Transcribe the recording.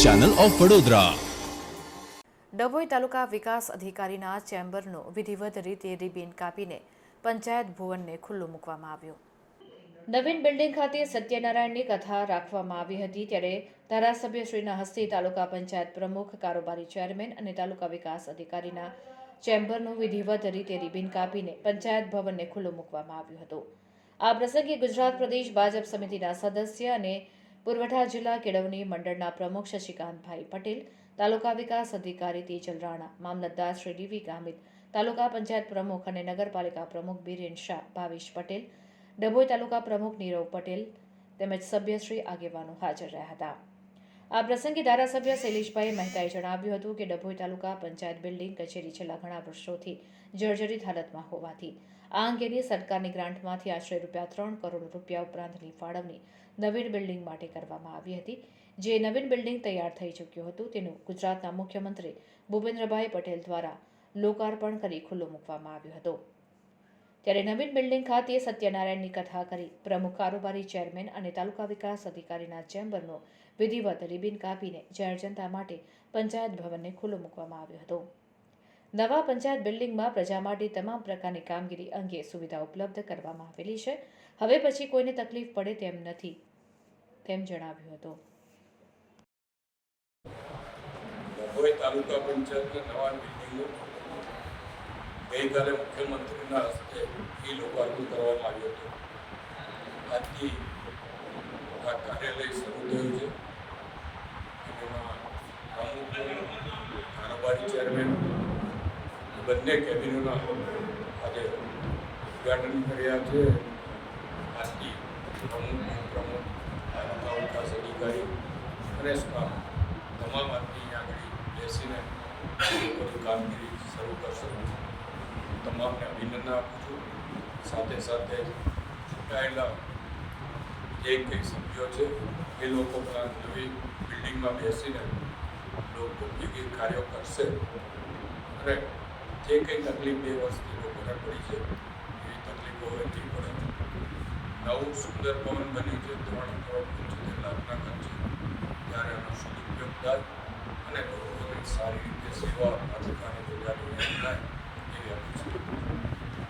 Channel of Vadodara. Dabhoi taluka વિકાસ અધિકારીના ચેમ્બરનું વિધિવત રીતે રિબિન કાપીને પંચાયત ભવનને ખુલ્લું મૂકવામાં આવ્યું। નવીન બિલ્ડિંગ ખાતે સત્યનારાયણની કથા રાખવામાં આવી હતી, ત્યારે ધારાસભ્યશ્રીના હસ્તે તાલુકા પંચાયત પ્રમુખ, કારોબારી ચેરમેન અને તાલુકા વિકાસ અધિકારીના ચેમ્બરનું વિધિવત રીતે રિબિન કાપીને પંચાયત ભવનને ખુલ્લું મૂકવામાં આવ્યું હતું। આ પ્રસંગે ગુજરાત પ્રદેશ ભાજપ સમિતિના સદસ્ય અને પુરવઠા જિલ્લા કેળવણી મંડળના પ્રમુખ શશિકાંતભાઈ પટેલ, તાલુકા વિકાસ અધિકારી તેજલ રાણા, મામલતદાર શ્રી ડીવી ગામિત, તાલુકા પંચાયત પ્રમુખ અને નગરપાલિકા પ્રમુખ બીરેન શાહ, ભાવેશ પટેલ, ડભોઈ તાલુકા પ્રમુખ નીરવ પટેલ તેમજ સભ્યશ્રી આગેવાનો હાજર રહ્યા હતા। આ પ્રસંગે ધારાસભ્ય શૈલેષભાઈ મહેતાએ જણાવ્યું હતું કે ડભોઈ તાલુકા પંચાયત બિલ્ડિંગ કચેરી છેલ્લા ઘણા વર્ષોથી જર્જરિત હાલતમાં હોવાથી આ અંગેની સરકારની ગ્રાન્ટમાંથી આશરે ₹3 કરોડ ઉપરાંતની ફાળવણી નવીન બિલ્ડિંગ માટે કરવામાં આવી હતી, જે નવીન બિલ્ડિંગ તૈયાર થઈ ચૂક્યું હતું, તેનું ગુજરાતના મુખ્યમંત્રી ભૂપેન્દ્રભાઈ પટેલ દ્વારા લોકાર્પણ કરી ખુલ્લું મૂકવામાં આવ્યું હતું। ત્યારે નવીન બિલ્ડિંગ ખાતે સત્યનારાયણની કથા કરી પ્રમુખ, કારોબારી ચેરમેન અને તાલુકા વિકાસ અધિકારીના ચેમ્બરનો વિધિવત રિબિન કાપીને જાહેર જનતા માટે પંચાયત ભવનને ખુલ્લું મૂકવામાં આવ્યું હતું। નવા પંચાયત બિલ્ડિંગમાં પ્રજા માટે તમામ પ્રકારની કામગીરી અંગે સુવિધા ઉપલબ્ધ કરવામાં આવેલી છે। હવે પછી કોઈને તકલીફ પડે તેમ નથી તેમ જણાવ્યું હતું। ડભોઈ તાલુકા પંચાયતના નવા બિલ્ડિંગો ગઈકાલે મુખ્યમંત્રીના હસ્તે એ લોકાર્પણ કરવામાં આવ્યું હતું। આજથી આ કાર્યાલય શરૂ થયું છે। એમાં પ્રમુખ, કારોબારી ચેરમેન બંને કેબિનોના આજે ઉદ્ઘાટન કર્યા છે। આજથી પ્રમુખ, તાલુકા વિકાસ અધિકારી અને સ્ટાફ તમામ આજથી આગળ બેસીને કામગીરી શરૂ કરશે। તમામને અભિનંદન આપું છું। સાથે સાથે ચૂંટાયેલા જે કંઈ સભ્યો છે એ લોકો પણ નવી બિલ્ડિંગમાં બેસીને લોકો ભેગી કાર્યો કરશે અને જે કંઈ તકલીફ 2 વર્ષથી લોકોને પડી છે એવી તકલીફો હવે નહીં પડે। નવું સુંદર ભવન બન્યું છે, 3 કરોડ 75 લાખના ખર્ચે, ત્યારે એનો સદુપયોગ થાય અને લોકોની સારી રીતે સેવા તાલુકાની બજારની થાય એવી અપેક્ષા।